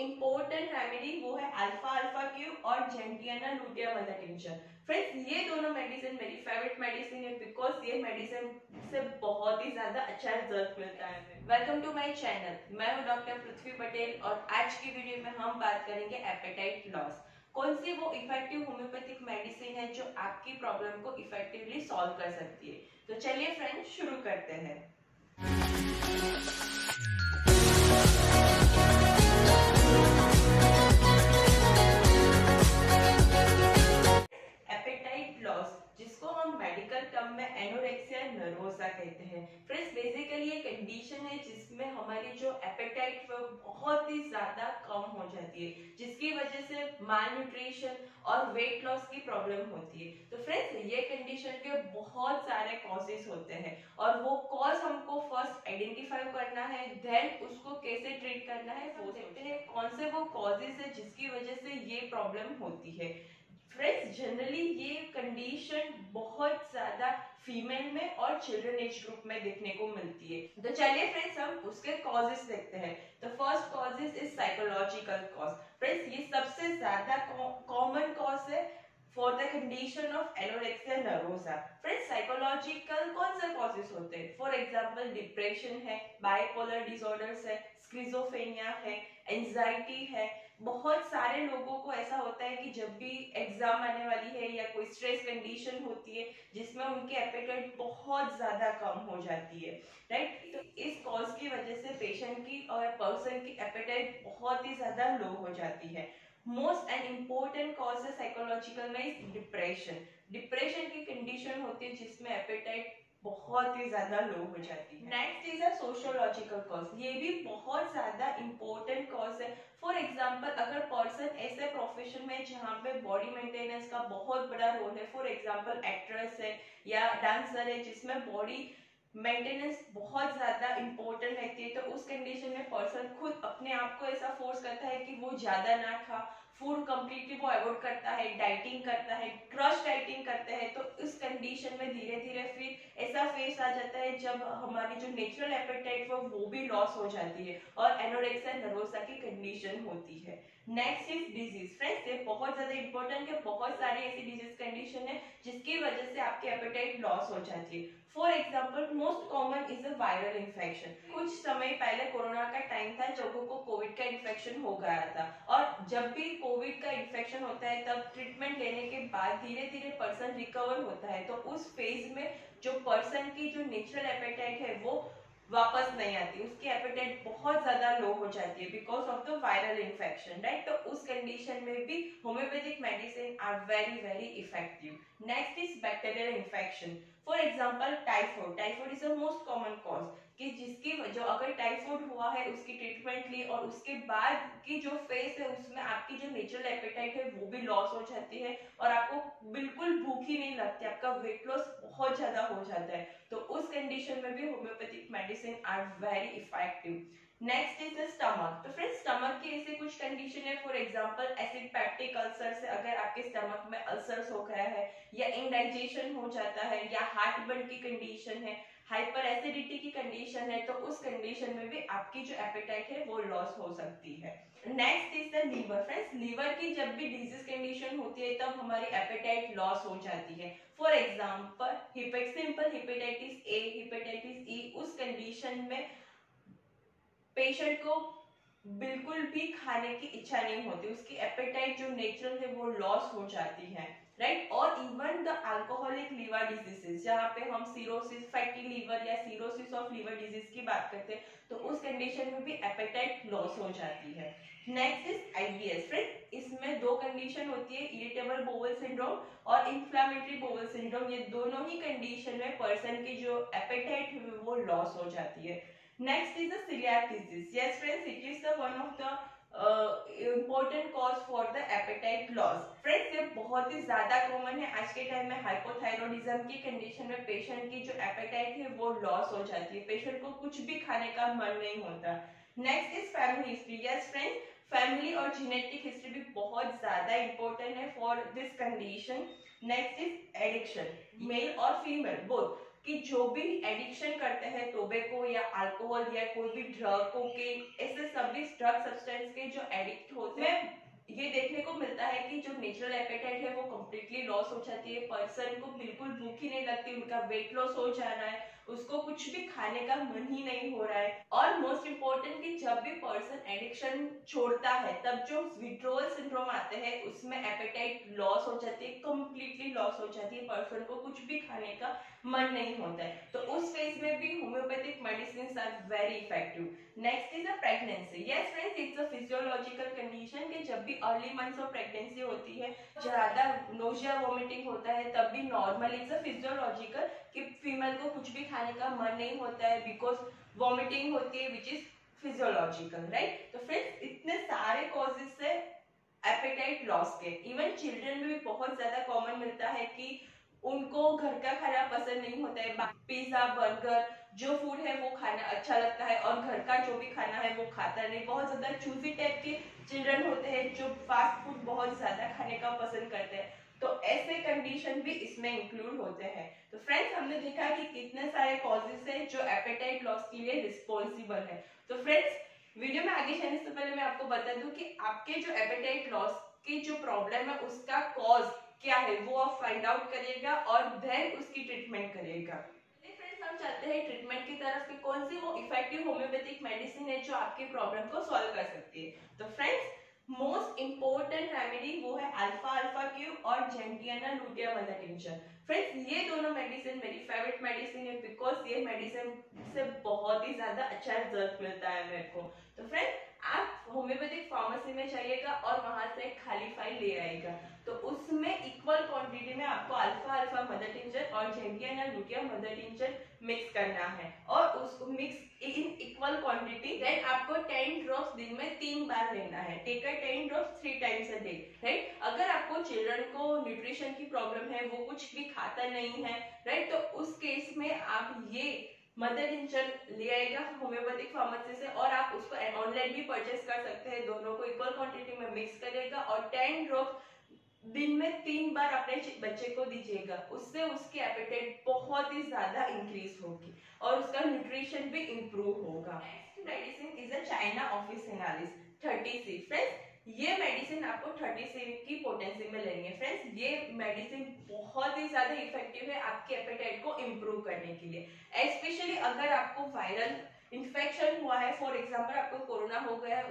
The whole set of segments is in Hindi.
इम्पोर्टेंट रेमेडी वो है अल्फा अल्फा क्यूब और gentiana lutea mother tincture. Friends ये दोनों मेडिसिन मेरी फेवरेट मेडिसिन है बिकॉज ये मेडिसिन से बहुत ही ज्यादा अच्छा रिजल्ट मिलता है। वेलकम टू माय चैनल, मैं हूँ डॉक्टर पृथ्वी पटेल और आज की वीडियो में हम बात करेंगे एपेटाइट लॉस। कौन सी वो इफेक्टिव होम्योपैथिक मेडिसिन है जो आपकी प्रॉब्लम को इफेक्टिवली सॉल्व कर सकती है। तो चलिए फ्रेंड्स शुरू करते हैं। एपेटाइट लॉस, जिसको हम मेडिकल टर्म में एनोरेक्सिया नर्वोसा कहते हैं। फ्रेंड्स बेसिकली ये कंडीशन है जिसमें हमारी जो एपेटाइट वो बहुत ही ज्यादा कम हो जाती है, जिसकी वजह से माल न्यूट्रिशन और वेट लॉस की प्रॉब्लम होती है। तो फ्रेंड्स ये कंडीशन के बहुत सारे कॉजेस होते हैं और वो कॉज हमको फर्स्ट आइडेंटिफाई करना है, देन उसको कैसे ट्रीट करना है वो देखते हैं। कौन से वो कॉजेस है जिसकी वजह से ये प्रॉब्लम होती है। फ्रेंड्स जनरली ये कंडीशन बहुत ज्यादा फीमेल में और चिल्ड्रन एज ग्रुप में देखने को मिलती है। तो चलिए फ्रेंड्स हम उसके कॉजेस देखते हैं। तो first causes is psychological cause. Friends ये सबसे ज्यादा कॉमन कॉज है for the condition of anorexia nervosa. Friends psychological कौन से कॉजेस होते हैं? फॉर एग्जांपल डिप्रेशन है, बाइपोलर डिसऑर्डर्स है, स्किज़ोफ्रेनिया है, एंजाइटी है। बहुत सारे लोगों को ऐसा होता है कि जब भी एग्जाम आने वाली है या कोई स्ट्रेस कंडीशन होती है जिसमें उनकी एपेटाइट बहुत ज्यादा कम हो जाती है, राइट। तो इस कॉज की वजह से पेशेंट की और पर्सन की एपेटाइट बहुत ही ज्यादा लो हो जाती है। मोस्ट एंड इम्पोर्टेंट कॉज है साइकोलॉजिकल में इज डिप्रेशन। डिप्रेशन की कंडीशन होती है जिसमें एपेटाइट बहुत ही ज्यादा लो हो जाती है। Next is a sociological cause. ये भी बहुत ज्यादा इंपॉर्टेंट कॉज है। फॉर एग्जाम्पल अगर पर्सन ऐसे प्रोफेशन में जहाँ पे बॉडी मेंटेनेंस का बहुत बड़ा रोल है, फॉर एग्जाम्पल एक्ट्रेस है या डांसर है जिसमें बॉडी मेंटेनेंस बहुत ज्यादा इंपॉर्टेंट रहती है, तो उस कंडीशन में पर्सन खुद अपने आप को ऐसा फोर्स करता है कि वो ज्यादा ना खा, फूड कंप्लीटली वो अवॉइड करता है, डाइटिंग करता है, क्रश डाइटिंग करते हैं। तो इस कंडीशन में धीरे धीरे फिर ऐसा फेस आ जाता है जब हमारी जो नेचुरल एपेटाइट वो भी लॉस हो जाती है और एनोरेक्सिया नर्वोसा की कंडीशन होती है। Next is disease. फ्रेंड्स ये बहुत ज्यादा इंपॉर्टेंट है। बहुत सारी ऐसी डिजीज कंडीशन है जिसकी वजह से आपकी एपेटाइट लॉस हो जाती है। For example most common is a viral infection. कुछ समय पहले कोरोना का टाइम था, लोगों को कोविड का इन्फेक्शन हो गया था और जब भी कोविड का इन्फेक्शन होता है तब ट्रीटमेंट लेने के बाद धीरे धीरे पर्सन रिकवर होता है। तो उस फेज में जो पर्सन की जो नेचुरल एपेटाइट है वो वापस नहीं आती, उसकी एपेटाइट बहुत ज्यादा लो हो जाती है because of the viral infection, right. तो उस कंडीशन में भी homeopathic medicine are very very effective. Next is bacterial infection. For example typhoid. Typhoid is the most common cause कि जिसकी जो अगर टाइफॉइड हुआ है उसकी ट्रीटमेंट ली और उसके बाद की जो फेज है उसमें आपकी जो नेचुरल एपेटाइट है वो भी लॉस हो जाती है और आपको बिल्कुल भूख ही नहीं लगती, आपका वेट लॉस बहुत ज्यादा हो जाता है। तो उस कंडीशन में भी homeopathic medicine are very effective. Next is the stomach. तो फ्रेंड्स स्टमक की ऐसे कुछ कंडीशन है, for example acid peptic ulcer से अगर आपके स्टमक में अल्सर्स हो गया है या इंडाइजेशन हो जाता है या हार्ट बर्न की कंडीशन है, हाइपर एसिडिटी की कंडीशन है, तो उस कंडीशन में भी आपकी जो एपेटाइट है वो लॉस हो सकती है। Next is the liver. Friends liver की जब भी डिजीज कंडीशन होती है तब हमारी एपेटाइट लॉस हो जाती है। For example simple hepatitis A, hepatitis E, उस कंडीशन में पेशेंट को बिल्कुल भी खाने की इच्छा नहीं होती, उसकी एपेटाइट जो नेचुरल है वो लॉस हो जाती है, राइट। और even the alcoholic liver diseases, जहाँ पे हम सीरोसिस फैटी लीवर या सीरोसिस ऑफ लीवर डिजीज की बात करते हैं, तो उस कंडीशन में भी एपेटाइट लॉस हो जाती है। Next is IBS. फ्रेंड्स इसमें दो कंडीशन होती है, इरिटेबल बोवल सिंड्रोम और इन्फ्लेमेटरी बोवल सिंड्रोम। ये दोनों ही कंडीशन में पर्सन की जो एपेटाइट है वो लॉस हो जाती है। Next is the celiac disease. Yes, friends, it is the one of the important cause for the appetite loss. Friends, ये बहुत ही ज्यादा कॉमन है आज के टाइम में। हाइपोथायरॉयडिज्म की कंडीशन में पेशेंट की जो एपेटाइट है वो लॉस हो जाती है, पेशेंट को कुछ भी खाने का मन नहीं होता। Next is family history. Yes friends, family और जेनेटिक हिस्ट्री भी बहुत ज्यादा इंपॉर्टेंट है for this condition. Next is addiction, male और फीमेल बोथ। कि जो भी एडिक्शन करते हैं टोबैको या अल्कोहल या कोई भी ड्रग कोकेन, ऐसे सभी ड्रग सब्सटेंस के जो एडिक्ट होते हैं, ये देखने को मिलता है कि जो नेचुरल एपेटाइट है वो कम्प्लीटली लॉस हो जाती है। पर्सन को बिल्कुल भूख ही नहीं लगती, उनका वेट लॉस हो जा रहा है, उसको कुछ भी खाने का मन ही नहीं हो रहा है। और मोस्ट इम्पोर्टेंट कि जब भी पर्सन एडिक्शन छोड़ता है तब जो विड्रोअल सिंड्रोम आते हैं उसमें एपेटाइट लॉस हो जाती है, कम्प्लीटली लॉस हो जाती है, पर्सन को कुछ भी खाने का मन नहीं होता है। तो उस फेज में भी homeopathic medicine are very effective. Next is a pregnancy. Yes friends, it's a physiological condition कि जब भी अर्ली मंथ्स ऑफ प्रेगनेंसी होती है, ज्यादा नोजिया वोमिटिंग होता है, तब भी नॉर्मल इट्स अ फिजियोलॉजिकल कि फीमेल को कुछ भी खाने का मन नहीं होता है बिकॉज वॉमिटिंग होती है, विच इज फिजियोलॉजिकल, राइट। तो फ्रेंड्स इतने सारे कॉजेस से एपेटाइट लॉस के, इवन चिल्ड्रन में भी बहुत ज्यादा कॉमन मिलता है कि उनको घर का खाना पसंद नहीं होता है, पिज्जा बर्गर जो फूड है वो खाना अच्छा लगता है और घर का जो भी खाना है वो खाता नहीं। बहुत ज्यादा चूजी टाइप के चिल्ड्रन होते हैं जो फास्ट फूड बहुत ज्यादा खाने का पसंद करते हैं। तो ऐसे कंडीशन भी इसमें इंक्लूड होते हैं। तो फ्रेंड्स हमने देखा कि कितने सारे कॉजेस है जो एपेटाइट लॉस के लिए रिस्पॉन्सिबल है। तो फ्रेंड्स वीडियो में आगे चलने से पहले मैं आपको बता दूं कि आपके जो एपेटाइट लॉस की जो प्रॉब्लम है उसका कॉज क्या है वो आप फाइंड आउट करिएगा और देन उसकी ट्रीटमेंट करिएगा। फ्रेंड्स हम चाहते हैं ट्रीटमेंट की तरफ कि कौन सी वो इफेक्टिव होम्योपैथिक मेडिसिन है जो आपकी प्रॉब्लम को सॉल्व कर सकती है। तो फ्रेंड्स मोस्ट इंपोर्टेंट रेमेडी वो है अल्फा अल्फा क्यूब और gentiana lutea mother tincture. Friends ये दोनों मेडिसिन मेरी फेवरेट मेडिसिन है बिकॉज ये मेडिसिन से बहुत ही ज्यादा अच्छा रिजल्ट मिलता है मेरे को। तो फ्रेंड्स आप होम्योपैथिक फार्मेसी में जाइएगा और वहां से एक खाली फाइल ले आएगा, तो उसमें इक्वल क्वांटिटी में आपको अल्फा अल्फा मदर टिंचर और gentiana lutea mother tincture mix करना है और उसको mix in equal quantity. Then आपको 10 ड्रॉप्स दिन में 3 बार लेना है। Take a 10 drops 3 times a day, right. अगर आपको चिल्ड्रन को न्यूट्रिशन की प्रॉब्लम है, वो कुछ भी खाता नहीं है, राइट, तो उस केस में आप ये मदर टिंचर ले आएगा होम्योपैथिक फार्मेसी से और आप उसको ऑनलाइन भी परचेस कर सकते हैं। दोनों को इक्वल क्वांटिटी में मिक्स करिएगा और 10 ड्रॉप्स दिन में 3 बार अपने बच्चे को दीजिएगा। उससे उसकी एपेटाइट बहुत ही ज्यादा इंक्रीज होगी और उसका न्यूट्रिशन भी इंप्रूव होगा। Next medicine is a China officinalis 30C। Friends ये मेडिसिन आपको 30C की पोटेंसी में लेनी है। फ्रेंड्स ये मेडिसिन बहुत ही ज्यादा इफेक्टिव है आपके एपेटाइट को इंप्रूव करने के लिए, स्पेशली अगर आपको वायरल इन्फेक्शन हुआ है, फॉर एग्जाम्पल आपको कोरोना हो गया है,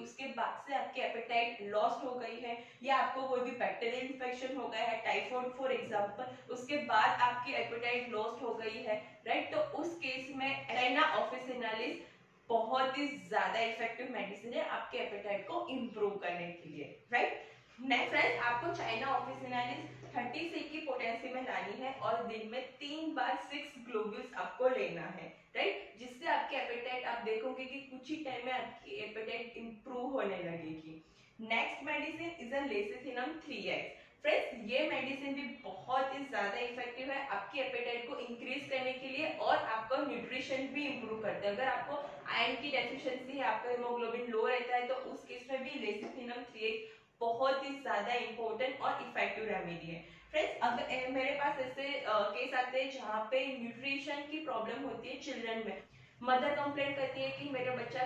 उसके बाद से आपकी एपेटाइट लॉस्ट हो गई है, या आपको कोई भी बैक्टीरियल इन्फेक्शन हो गया है, टाइफाइड फॉर एग्जाम्पल, उसके बाद आपकी एपेटाइट लॉस्ट हो गई है, राइट। तो उस केस में चाइना ऑफिसिनालिस बहुत ही ज्यादा इफेक्टिव मेडिसिन है आपके एपेटाइट को इंप्रूव करने के लिए, राइट। नेक्स्ट फ्रेंड्स आपको चाइना ऑफिसिनालिस 30C की पोटेंसी में लानी है और दिन में 3 बार 6 ग्लोब्यूल्स आपको लेना है, राइट, जिससे आपकी एपेटाइट आप देखोगे कि कुछ ही टाइम में आपकी एपेटाइट इंप्रूव होने लगेगी। Next medicine is a lecithinum 3x। Friends ये मेडिसिन भी बहुत ही ज्यादा इफेक्टिव है आपकी एपेटाइट को इंक्रीज करने के लिए और आपका न्यूट्रिशन भी इंप्रूव करता है। अगर आपको आयरन की डेफिशिएंसी है, आपका हीमोग्लोबिन लो रहता है, तो उस केस में भी लेसिथिनम 3x बहुत ही ज्यादा इंपॉर्टेंट और इफेक्टिव रेमेडी है। फ्रेंड्स अगर मेरे पास ऐसे केस आते हैं जहाँ पे न्यूट्रिशन की प्रॉब्लम होती है चिल्ड्रन में, मदर कंप्लेंट करती है कि मेरा बच्चा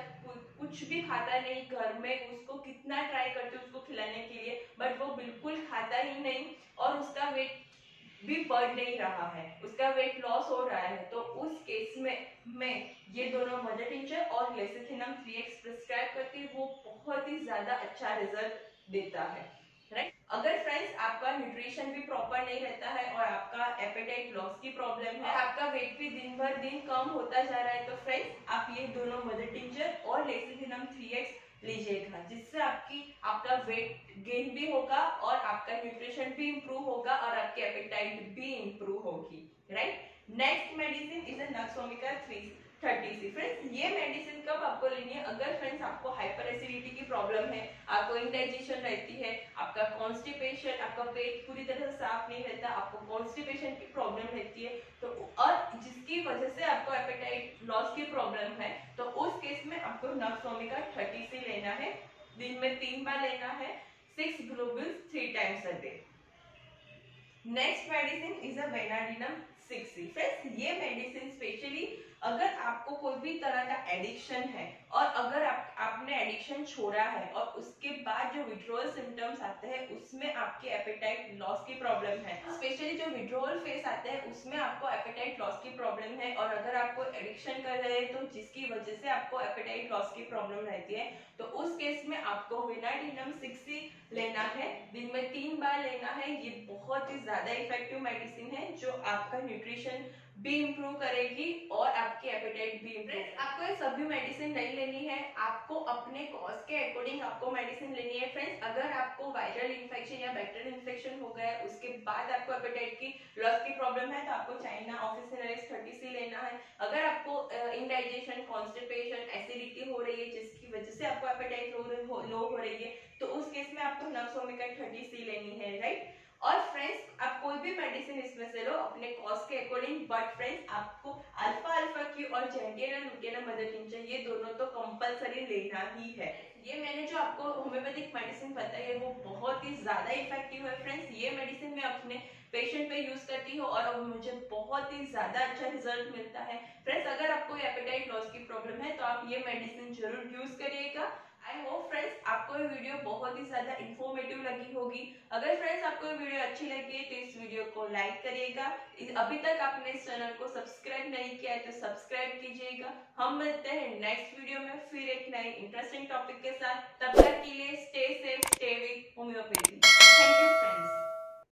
कुछ भी खाता नहीं, घर में उसको कितना ट्राई करते उसको खिलाने के लिए बट वो बिल्कुल खाता ही नहीं और उसका वेट भी बढ़ नहीं रहा है, उसका वेट लॉस हो रहा है। तो उस केस में मैं ये दोनों मदर टिंचर और लेसिथिनम 3x प्रिस्क्राइब करती हूँ, वो बहुत ही ज्यादा अच्छा रिजल्ट देता है, राइट। अगर फ्रेंड्स आपका न्यूट्रिशन भी प्रॉपर नहीं रहता है और आपका एपेटाइट लॉस की प्रॉब्लम है, आपका वेट भी दिन भर दिन कम होता जा रहा है, तो फ्रेंड्स आप ये दोनों मदर टिंचर और लेसिथिनम 3x लीजिएगा, जिससे आपका वेट गेन भी होगा और आपका न्यूट्रिशन भी इंप्रूव होगा और आपकी एपेटाइट भी इंप्रूव होगी, right. Next medicine is nux vomica 30C। Friends ये मेडिसिन कब आपको लेनी है, अगर फ्रेंड्स आपको हाइपर एसिडिटी की प्रॉब्लम है, आपको इंडाइजेशन रहती है, आपका कॉन्स्टिपेशन, आपका पेट पूरी तरह से साफ नहीं रहता, आपको कॉन्स्टिपेशन की प्रॉब्लम रहती है, तो और जिसकी वजह से आपको एपेटाइट लॉस की प्रॉब्लम है, तो उस केस में आपको नक्सोमिका 30C लेना है, दिन में 3 बार लेना है, 6 globules 3 times a day. Next medicine is a benadinum 6C। Friends ये मेडिसिन स्पेशली अगर आपको कोई भी तरह का एडिक्शन है और अगर आपने एडिक्शन छोड़ा है और उसके बाद जो विड्रॉल सिम्टम्स आते हैं उसमें आपके एपेटाइट लॉस की प्रॉब्लम है, स्पेशली जो विड्रॉल फेस आते हैं उसमें आपको एपेटाइट लॉस की प्रॉब्लम है और अगर आपको एडिक्शन कर रहे हैं तो जिसकी वजह से आपको एपेटाइट लॉस की प्रॉब्लम रहती है, तो उस केस में आपको विनाडिनम 6C लेना है। दिन में 3 बार लेना है। ये बहुत ही ज्यादा इफेक्टिव मेडिसिन है जो आपका न्यूट्रिशन भी इम्प्रूव करेगी और आपकी एपेटाइट भी इम्प्रूव। आपको ये सभी मेडिसिन नहीं लेनी है, आपको अपने कॉज के अकॉर्डिंग आपको मेडिसिन लेनी है। फ्रेंड्स अगर आपको वायरल इन्फेक्शन या बैक्टीरियल इन्फेक्शन हो गया है उसके बाद आपको एपेटाइट की लॉस की प्रॉब्लम है तो आपको चाइना ऑफिशियल 30C लेना है। अगर आपको इंडाइजेशन, कॉन्स्टिपेशन, एसिडिटी हो रही है जिसकी वजह से आपको एपेटाइट लो हो रही है तो उस केस में आपको नक्सोमिकन 30C लेनी है, राइट। और फ्रेंड्स आप कोई भी मेडिसिन इसमें से लो अपने कॉस्ट के अकॉर्डिंग, बट फ्रेंड्स आपको अल्फा की और जेंटियल और लुटियनम मदर टिंचर ये दोनों तो कंपलसरी लेना ही है। ये मैंने जो आपको होम्योपैथिक मेडिसिन बताई है वो बहुत ही ज्यादा इफेक्टिव है। फ्रेंड्स ये मेडिसिन मैं अपने पेशेंट पे यूज करती हूँ और अब मुझे बहुत ही ज्यादा अच्छा रिजल्ट मिलता है। फ्रेंड्स अगर आपको एपेटाइट लॉस की प्रॉब्लम है तो आप ये मेडिसिन जरूर यूज करिएगा। आई होप फ्रेंड्स आपको ये वीडियो बहुत ही ज्यादा इंफॉर्मेटिव लगी होगी। अगर फ्रेंड्स आपको ये वीडियो अच्छी लगी है तो इस वीडियो को लाइक करिएगा। अभी तक आपने इस चैनल को सब्सक्राइब नहीं किया है तो सब्सक्राइब कीजिएगा। हम मिलते हैं नेक्स्ट वीडियो में फिर एक नए इंटरेस्टिंग टॉपिक के साथ। तब तक के लिए stay safe, stay with homeopathy. Thank you friends.